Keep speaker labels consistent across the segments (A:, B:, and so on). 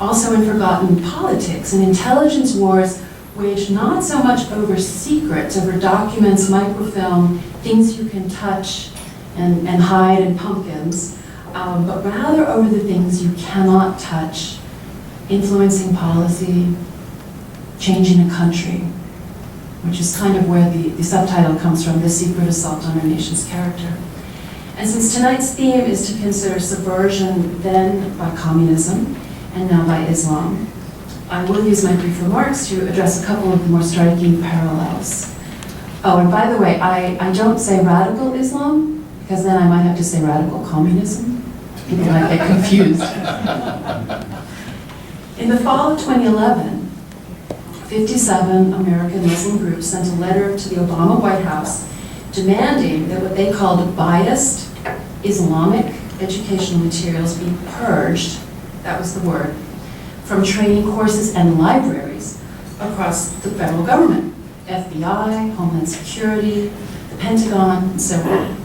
A: also in forgotten politics and intelligence wars waged not so much over secrets, over documents, microfilm, things you can touch and hide in pumpkins, but rather over the things you cannot touch, influencing policy, changing a country, which is kind of where the subtitle comes from, The Secret Assault on Our Nation's Character. And since tonight's theme is to consider subversion then by communism and now by Islam, I will use my brief remarks to address a couple of the more striking parallels. Oh, and by the way, I don't say radical Islam, because then I might have to say radical communism. People might get confused. In the fall of 2011, 57 American Muslim groups sent a letter to the Obama White House demanding that what they called biased Islamic educational materials be purged, that was the word, from training courses and libraries across the federal government, FBI, Homeland Security, the Pentagon, and so on.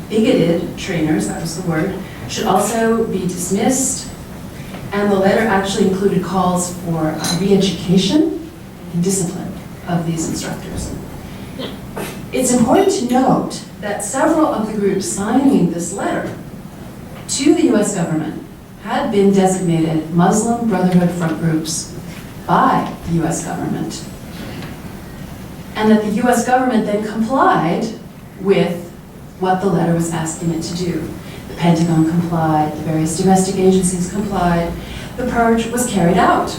A: Bigoted trainers, that was the word, should also be dismissed, and the letter actually included calls for re-education and discipline of these instructors. It's important to note that several of the groups signing this letter to the US government had been designated Muslim Brotherhood front groups by the US government, and that the US government then complied with what the letter was asking it to do. The Pentagon complied, the various domestic agencies complied, the purge was carried out.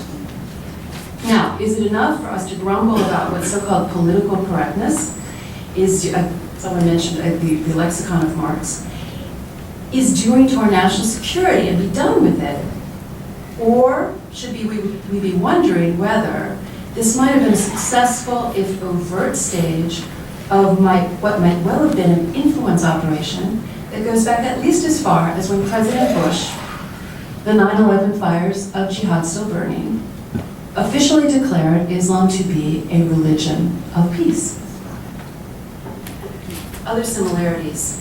A: Now, is it enough for us to grumble about what so-called political correctness is, someone mentioned the lexicon of Marx, is doing to our national security and be done with it? Or should we be wondering whether this might have been a successful, if overt, stage of what might well have been an influence operation that goes back at least as far as when President Bush, the 9/11 fires of jihad still burning, officially declared Islam to be a religion of peace. Other similarities.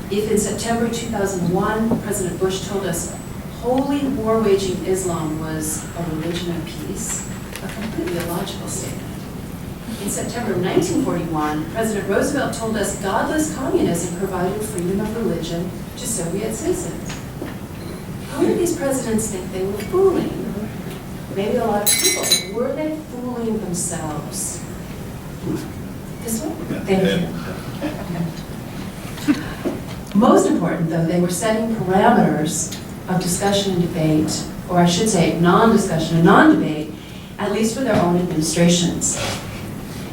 A: If in September 2001, President Bush told us holy war-waging Islam was a religion of peace, a completely illogical statement. In September of 1941, President Roosevelt told us godless communism provided freedom of religion to Soviet citizens. Who did these presidents think they were fooling? Maybe a lot of people, but were they fooling themselves? This one? Thank you. Most important, though, they were setting parameters of discussion and debate, or I should say non-discussion and non-debate, at least for their own administrations.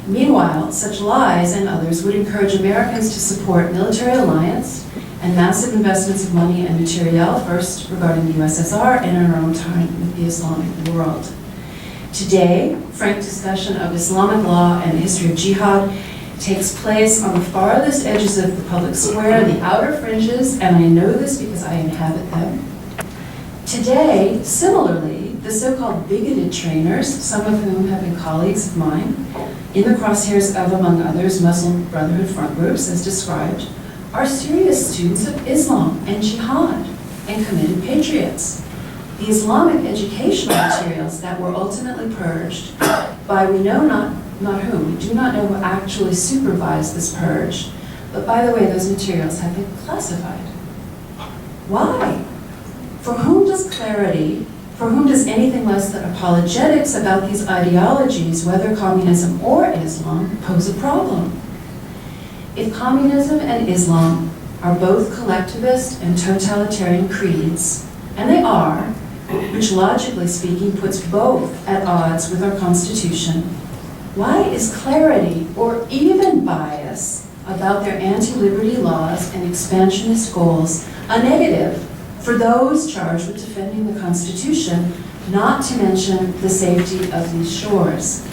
A: Meanwhile, such lies and others would encourage Americans to support military alliance and massive investments of money and materiel, first regarding the USSR and in our own time with the Islamic world. Today, frank discussion of Islamic law and the history of jihad takes place on the farthest edges of the public square, the outer fringes, and I know this because I inhabit them. Today, similarly, the so-called bigoted trainers, some of whom have been colleagues of mine, in the crosshairs of, among others, Muslim Brotherhood front groups, as described, are serious students of Islam and jihad and committed patriots. The Islamic educational materials that were ultimately purged by we know not whom, we do not know who actually supervised this purge, but by the way, those materials have been classified. Why? For whom does clarity, for whom does anything less than apologetics about these ideologies, whether communism or Islam, pose a problem? If communism and Islam are both collectivist and totalitarian creeds, and they are, which logically speaking puts both at odds with our Constitution, why is clarity or even bias about their anti-liberty laws and expansionist goals a negative for those charged with defending the Constitution, not to mention the safety of these shores?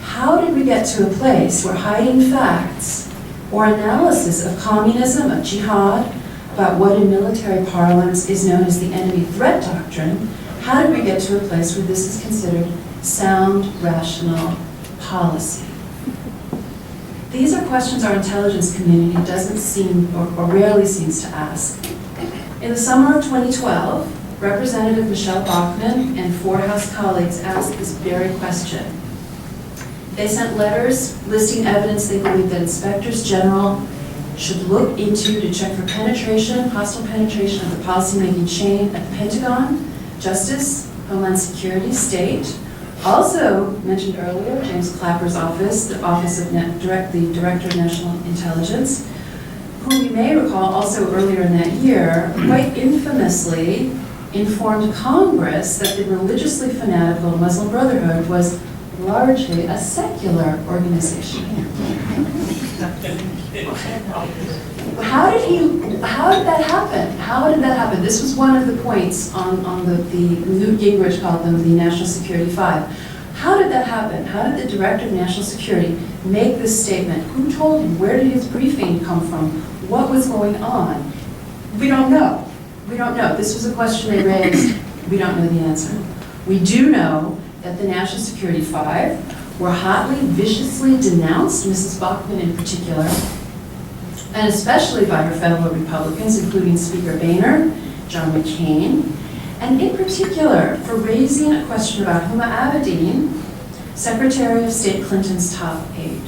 A: How did we get to a place where hiding facts or analysis of communism, of jihad, about what in military parlance is known as the enemy threat doctrine, how did we get to a place where this is considered sound, rational policy? These are questions our intelligence community doesn't seem, or rarely seems to ask. In the summer of 2012, Representative Michelle Bachmann and 4 House colleagues asked this very question. They sent letters listing evidence they believe that inspectors general should look into to check for penetration, hostile penetration of the policymaking chain at the Pentagon, Justice, Homeland Security, State. Also mentioned earlier, James Clapper's office, the Office of the Director of National Intelligence, who you may recall also earlier in that year, quite infamously informed Congress that the religiously fanatical Muslim Brotherhood was largely a secular organization. How did that happen? How did that happen? This was one of the points on the Newt Gingrich called them the National Security Five. How did that happen? How did the Director of National Security make this statement? Who told him? Where did his briefing come from? What was going on? We don't know. We don't know. This was a question they raised. We don't know the answer. We do know that the National Security Five were hotly, viciously denounced, Mrs. Bachmann in particular, and especially by her fellow Republicans, including Speaker Boehner, John McCain, and in particular for raising a question about Huma Abedin, Secretary of State Clinton's top aide.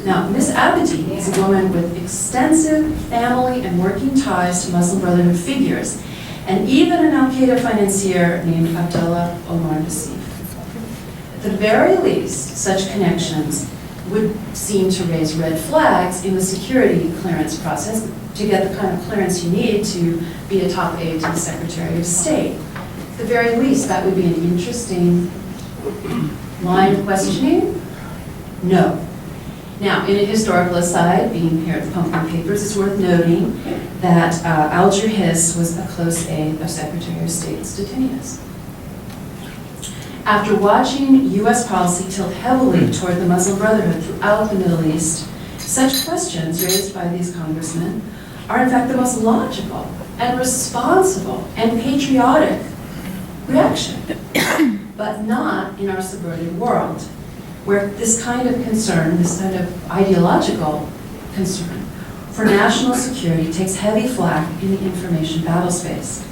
A: Now, Ms. Abedin is a woman with extensive family and working ties to Muslim Brotherhood figures, and even an Al-Qaeda financier named Abdullah Omar Nassif. At the very least, such connections would seem to raise red flags in the security clearance process to get the kind of clearance you need to be a top aide to the Secretary of State. At the very least, that would be an interesting line of questioning. No. Now, in a historical aside, being here at the Pumpkin Papers, it's worth noting that Alger Hiss was a close aide of Secretary of State Stettinius. After watching U.S. policy tilt heavily toward the Muslim Brotherhood throughout the Middle East, such questions raised by these congressmen are in fact the most logical and responsible and patriotic reaction, but not in our subverted world, where this kind of concern, this kind of ideological concern for national security takes heavy flak in the information battle space.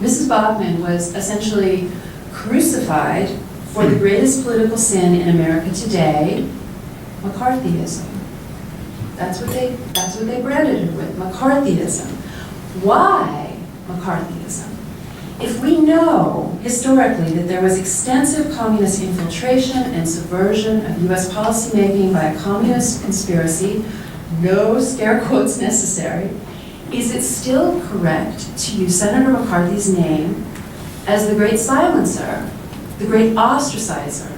A: Mrs. Bachmann was essentially crucified for the greatest political sin in America today, McCarthyism. That's what they branded her with, McCarthyism. Why McCarthyism? If we know historically that there was extensive communist infiltration and subversion of US policymaking by a communist conspiracy, no scare quotes necessary, is it still correct to use Senator McCarthy's name as the great silencer, the great ostracizer,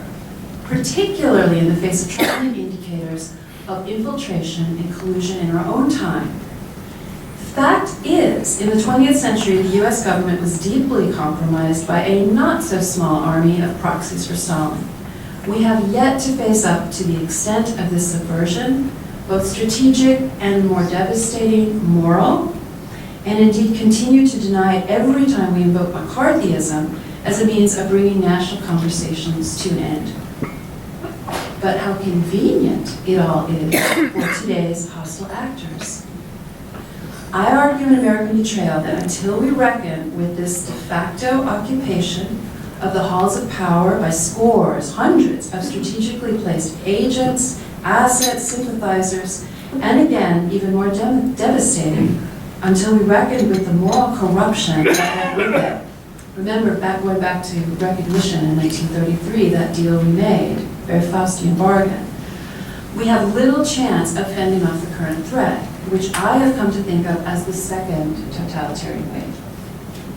A: particularly in the face of troubling indicators of infiltration and collusion in our own time? The fact is, in the 20th century, the US government was deeply compromised by a not-so-small army of proxies for Stalin. We have yet to face up to the extent of this subversion, both strategic and more devastating moral, and indeed continue to deny it every time we invoke McCarthyism as a means of bringing national conversations to an end. But how convenient it all is for today's hostile actors. I argue in American Betrayal that until we reckon with this de facto occupation of the halls of power by scores, hundreds of strategically placed agents, assets, sympathizers, and again, even more devastating, until we reckon with the moral corruption that went with it. Remember, going back to recognition in 1933, that deal we made, very Faustian bargain. We have little chance of fending off the current threat, which I have come to think of as the second totalitarian wave.